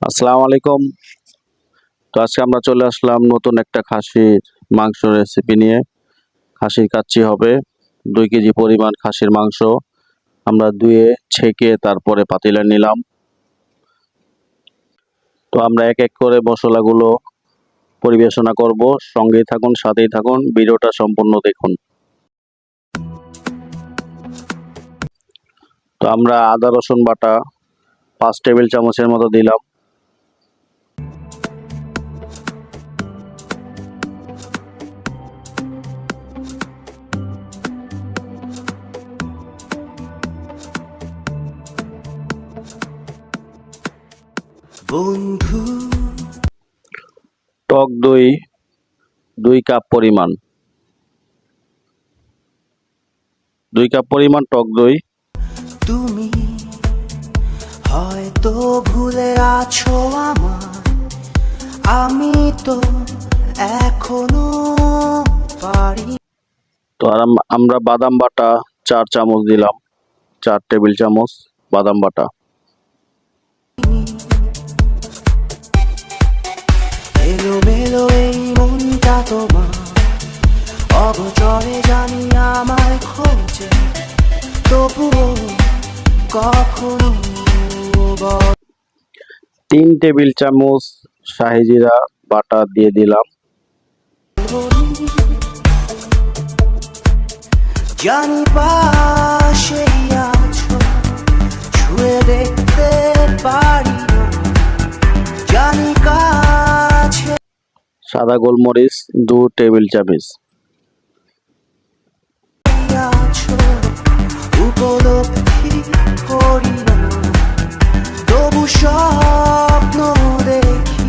আসসালামু আলাইকুম। তো আজকে আমরা চলে আসলাম নতুন একটা খাসির মাংস রেসিপি নিয়ে। খাসির কাচ্চি হবে 2 কেজি পরিমাণ খাসির মাংস আমরা ধুয়ে ছেঁকে তারপরে পাতিলে নিলাম। তো আমরা এক এক করে মশলাগুলো পরিবেশনা করব। সঙ্গেই থাকুন, সাথেই থাকুন, ভিডিওটা সম্পূর্ণ দেখুন। তো আমরা আদা রসুন বাটা 5 টেবিল চামচের মতো দিলাম। বন্ধু টক দই 2 কাপ পরিমাণ, 2 কাপ পরিমাণ টক দই। তুমি হয়তো ভুলে আছো আমায়, আমি তো এখনো পারি। তো আর আমরা বাদাম বাটা 4 চামচ দিলাম, 4 টেবিল চামচ বাদাম বাটা। এলোমেলো এই মনটা তোমার, অগোচরে জানি আমায় খোঁজে, তবুও কখনো 3 টেবিল চামচ শাহি জিরা বাটা দিয়ে দিলাম। বলিনি। জানি পাশেই আছো, ছুঁয়ে দেখতে পারি না, জানি কাছে সাদা গোলমরিচ 2 টেবিল চামচ। আছো, উপলব্ধি করি না, তবু স্বপ্ন দেখি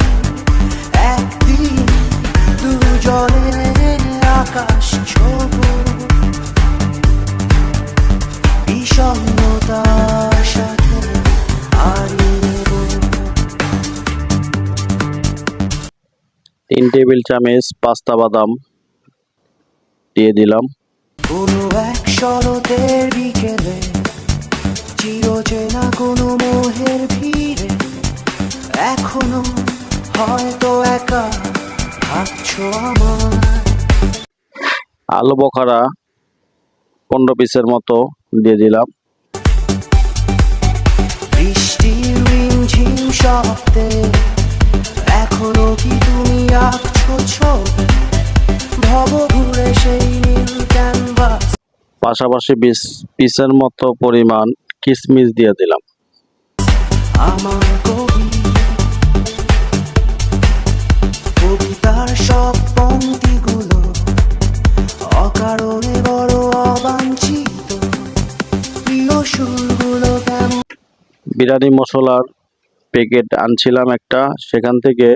একদিন দুজনে আকাশ ছোঁবো, বিষণ্ণতার সাথে হারিয়ে নেব। 3 টেবিল চামচ পাস্তা বাদাম দিয়ে দিলাম। কোনো এক শরতের বিকেলে, চিরচেনা কোনো মোহের ভিড়ে, এখনো হয়তো একা ভাবছো আমার। আলু বখারা 15 পিসের মতো দিয়ে দিলাম। বৃষ্টির রিমঝিম শব্দে এখনো কি তুমি আঁকছো ছবি, ভব ঘুরে সেই নীল ক্যানভাস। পাশাপাশি 20 পিসের মতো পরিমাণ কিশমিশ দিয়ে দিলাম। আমার কবিতার সব পংক্তিগুলো অকারণে বড় অবাঞ্ছিত, প্রিয় সুরগুলো কেমন বিরিয়ানি মশলার প্যাকেট আনছিলাম একটা, সেখান থেকে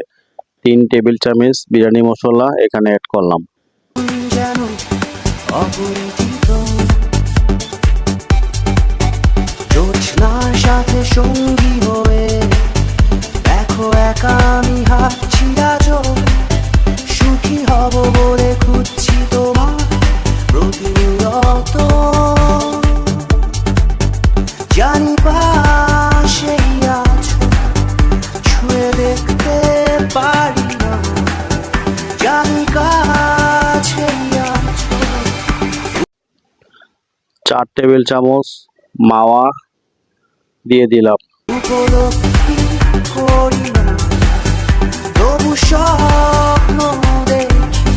3 টেবিল চামচ বিরিয়ানি মশলা এখানে অ্যাড করলাম। যেন অপরিচিত, জ্যোৎস্নার সাথে সঙ্গী হয়ে দেখো একা আমি হাঁটছি আজও, সুখী হব বলে খুঁজছি তোমার প্রতিনিয়ত, জানি পাশেই আছো, ছুঁয়ে দেখতে পারি না, জানি কাছেই আছো। 4 টেবিল চামচ মাওয়া দিয়ে দিলাম। উপলব্ধি করি না, তবু স্বপ্ন দেখি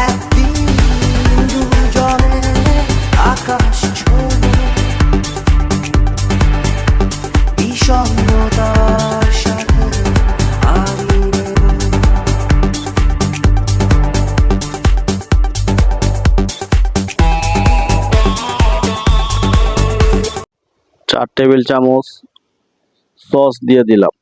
একদিন দুজনে আকাশ ছোঁবো, বিষণ্ণতার সাথে হারিয়ে নেব। 4 টেবিল চামচ সস দিয়ে দিলাম।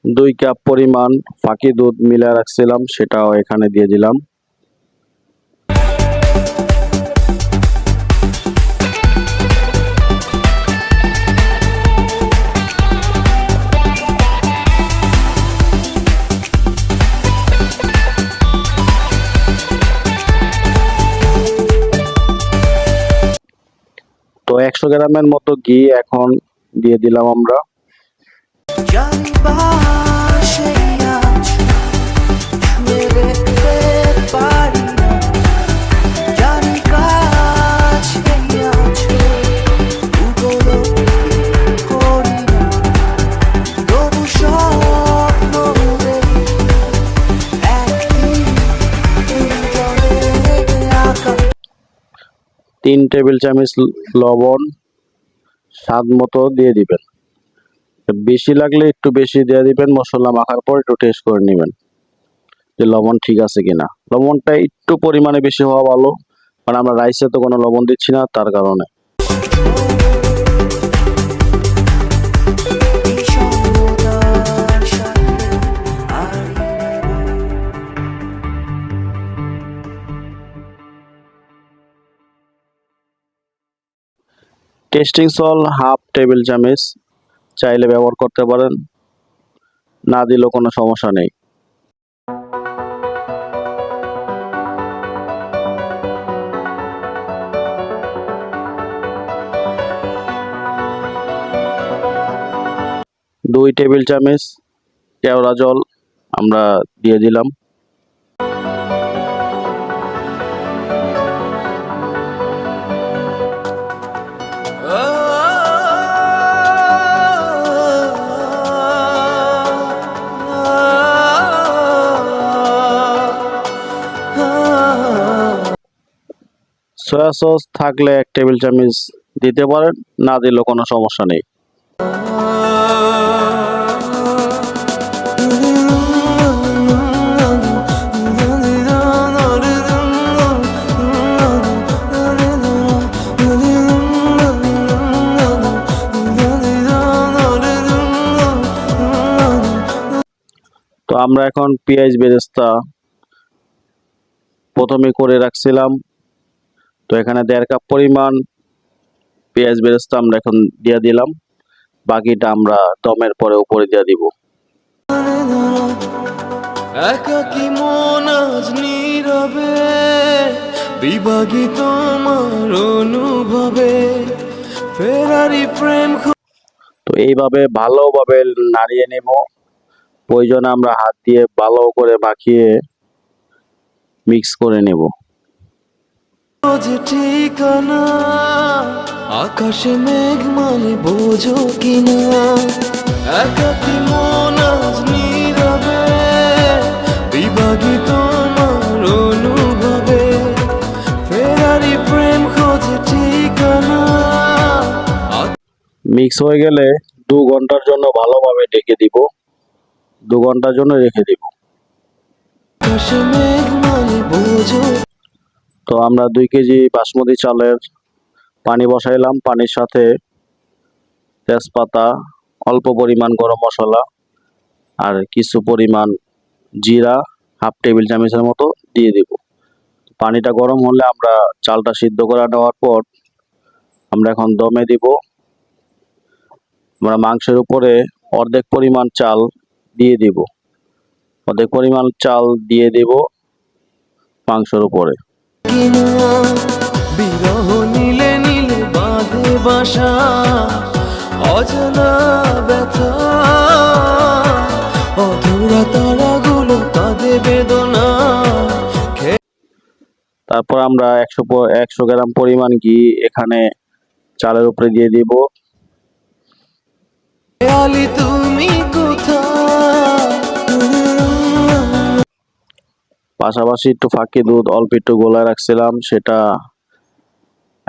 দুই কাপ পরিমাণ ফাঁকি দুধ মিলা রাখছিলাম, সেটাও এখানে দিয়ে দিলাম। গ্রামের মতো ঘি এখন দিয়ে দিলাম আমরা। জানি পাশে আছো, ছুঁয়ে দেখতে পারি না। জানি কাছে আছো, উপলব্ধি করি না। তবু স্বপ্ন দেখি একদিন দুজনে আঁকা। 3 টেবিল চামচ লবণ স্বাদ মতো দিয়ে দিবেন। বেশি লাগলে একটু বেশি দিয়ে দিবেন, মশলা মাখার পর একটু টেস্ট করে নেবেন যে লবণ ঠিক আছে কিনা। লবণটা একটু পরিমাণে বেশি হওয়া ভালো, কারণ আমরা রাইসে তো কোনো লবণ দিচ্ছি না, তার কারণে। বিষণ্ণতার সাথে হারিয়ে টেস্টিং সল্ট হাফ টেবিল চামচ চাইলে ব্যবহার করতে পারেন, না দিলেও কোনো সমস্যা নেই। দুই টেবিল চামচ কেওড়া জল আমরা দিয়ে দিলাম। সয়া সস থাকলে 1 টেবিল চামচ দিতে পারেন, না দিলেও কোনো সমস্যা নেই। তো আমরা এখন পেঁয়াজ বেরেস্তা প্রথমে করে রাখছিলাম, তো এখানে 1.5 কাপ পরিমাণ পেঁয়াজ বেরেস্তা আমরা এখন দিয়ে দিলাম। বাকিটা আমরা দমের পরে উপরে দিয়ে দিব। একাকী মন আজ নীরবে বিভাগী তোমার অনুভবে ফেরারি প্রেম তো এইভাবে ভালোভাবে নাড়িয়ে নেব। প্রয়োজনে আমরা হাত দিয়ে ভালো করে মাখিয়ে মিক্স করে নেব। খোঁজে ঠিকানা আকাশে মেঘ মানে বোঝো কিনা একাকী মন আজ নীরবে বিভাগী তোমার অনুভবে ফেরারি প্রেম খোঁজে ঠিকানা। মিক্স হয়ে গেলে 2 ঘন্টার জন্য ভালোভাবে ঢেকে দিব, 2 ঘন্টার জন্য রেখে দিব। আকাশে মেঘ মানে বোঝো। তো আমরা 2 কেজি বাসমতি চালের পানি বসাইলাম, পানির সাথে তেজপাতা, অল্প পরিমাণ গরম মশলা আর কিছু পরিমাণ জিরা হাফ টেবিল চামচের মতো দিয়ে দিব। পানিটা গরম হলে আমরা চালটা সিদ্ধ করে নেওয়ার পর আমরা এখন দমে দিব। আমরা মাংসের উপরে অর্ধেক পরিমাণ চাল দিয়ে দিব, অর্ধেক পরিমাণ চাল দিয়ে দিব মাংসের উপরে। বিরহ নীলে নীলে বাঁধে বাসা অজানা ব্যথা অধুরা তারাগুলো কাঁদে বেদনা। তারপর আমরা 100 গ্রাম পরিমাণ ঘি এখানে চালের উপরে দিয়ে দিব। খেয়ালি তুমি কোথায় পাশাপাশি একটু ফাঁকি দুধ অল্প একটু গোলায় রাখছিলাম, সেটা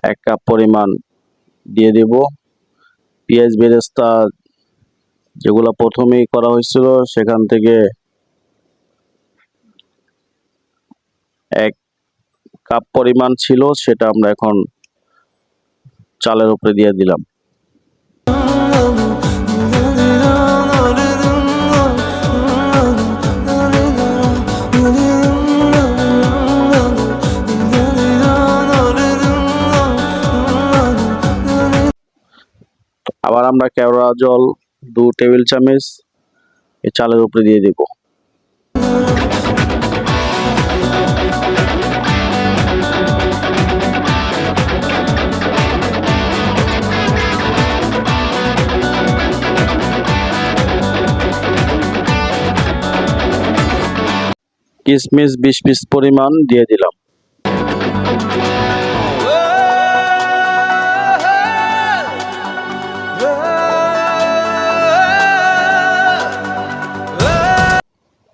1 কাপ পরিমাণ দিয়ে দেব। পেঁয়াজ বেরেস্তা যেগুলো প্রথমেই করা হয়েছিল সেখান থেকে 1 কাপ পরিমাণ ছিল, সেটা আমরা এখন চালের উপরে দিয়ে দিলাম। আবার আমরা কেওড়া জল 2 টেবিল চামচ এই চালের উপরে দিয়ে দিব। কিশমিশ 20 পিস পরিমাণ দিয়ে দিলাম।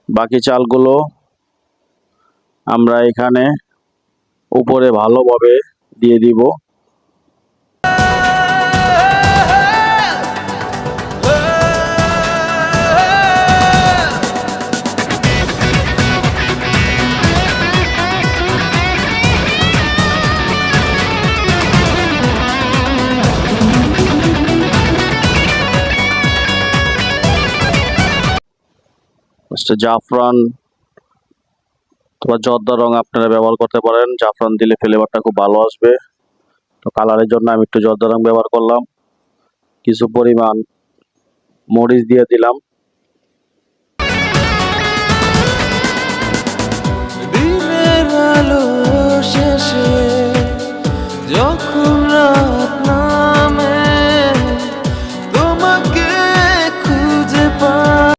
বাকি চালগুলো আমরা এখানে উপরে ভালোভাবে দিয়ে দিব। জাফরান অথবা জর্দা রং আপনারা ব্যবহার করতে পারেন। জাফরান দিলে ফ্লেভারটা খুব ভালো আসবে। তো কালারের জন্য আমি একটু জর্দা রং ব্যবহার করলাম। কিছু পরিমাণ মরিচ দিয়ে দিলাম। দিনের আলো শেষে যখন রাত নামে তোমাকে খুঁজে পাই।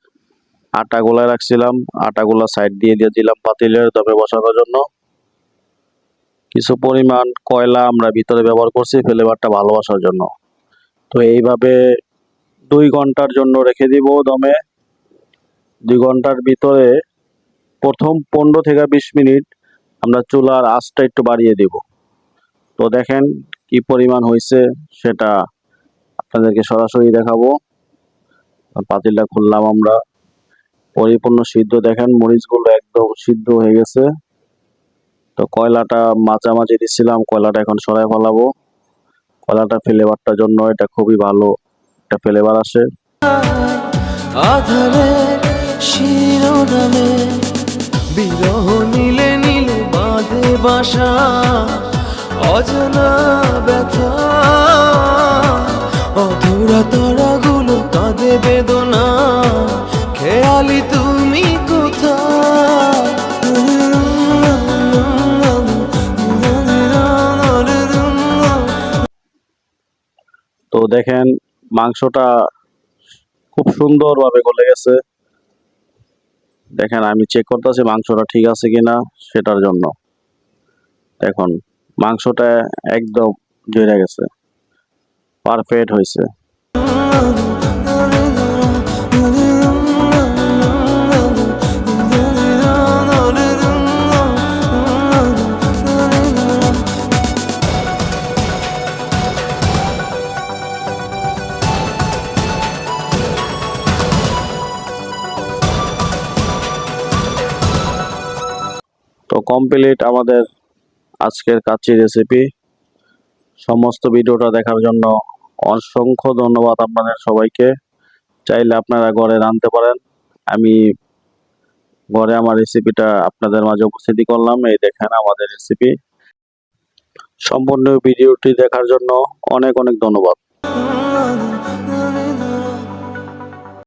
আটা গোলায় রাখছিলাম, আটাগুলা সাইড দিয়ে দিলাম পাতিলের দমে বসানোর জন্য। কিছু পরিমাণ কয়লা আমরা ভিতরে ব্যবহার করছি ফ্লেভারটা ভালো আসার জন্য। তো এইভাবে 2 ঘন্টার জন্য রেখে দিব দমে। 2 ঘন্টার ভিতরে প্রথম 15 থেকে 20 মিনিট আমরা চুলার আঁচটা একটু বাড়িয়ে দিব। তো দেখেন কি পরিমাণ হয়েছে সেটা আপনাদেরকে সরাসরি দেখাবো। পাতিলটা খুললাম আমরা, পরিপূর্ণ সিদ্ধ। দেখেন মরিচগুলো একদম সিদ্ধ হয়ে গেছে। তো কয়লাটা মাঝামাঝি দিচ্ছিলাম, কয়লাটা এখন সরাই ফেলাবো। কয়লাটা ফ্লেভারটার জন্য এটা খুবই ভালো একটা ফ্লেভার আসে। আধারের শিরোনামে বিরহ নীলে নীলে বাঁধে বাসা, অজানা ব্যথা অধুরা তারাগুলো কাঁদে বেদনা, খেয়ালি তুমি কোথায়। তো দেখেন মাংসটা খুব সুন্দরভাবে গলে গেছে। দেখেন আমি চেক করতেছি মাংসটা ঠিক আছে কিনা সেটার জন্য। দেখুন মাংসটা একদম জড়ে গেছে, পারফেক্ট হয়েছে। তো কমপ্লিট আমাদের আজকের কাচ্চি রেসিপি। সমস্ত ভিডিওটা দেখার জন্য অসংখ্য ধন্যবাদ আপনাদের সবাইকে। চাইলে আপনারা ঘরে রাঁধতে পারেন। আমি ঘরে আমার রেসিপিটা আপনাদের মাঝে উপস্থিতি করলাম। এই দেখেন আমাদের রেসিপি। সম্পূর্ণ ভিডিওটি দেখার জন্য অনেক অনেক ধন্যবাদ।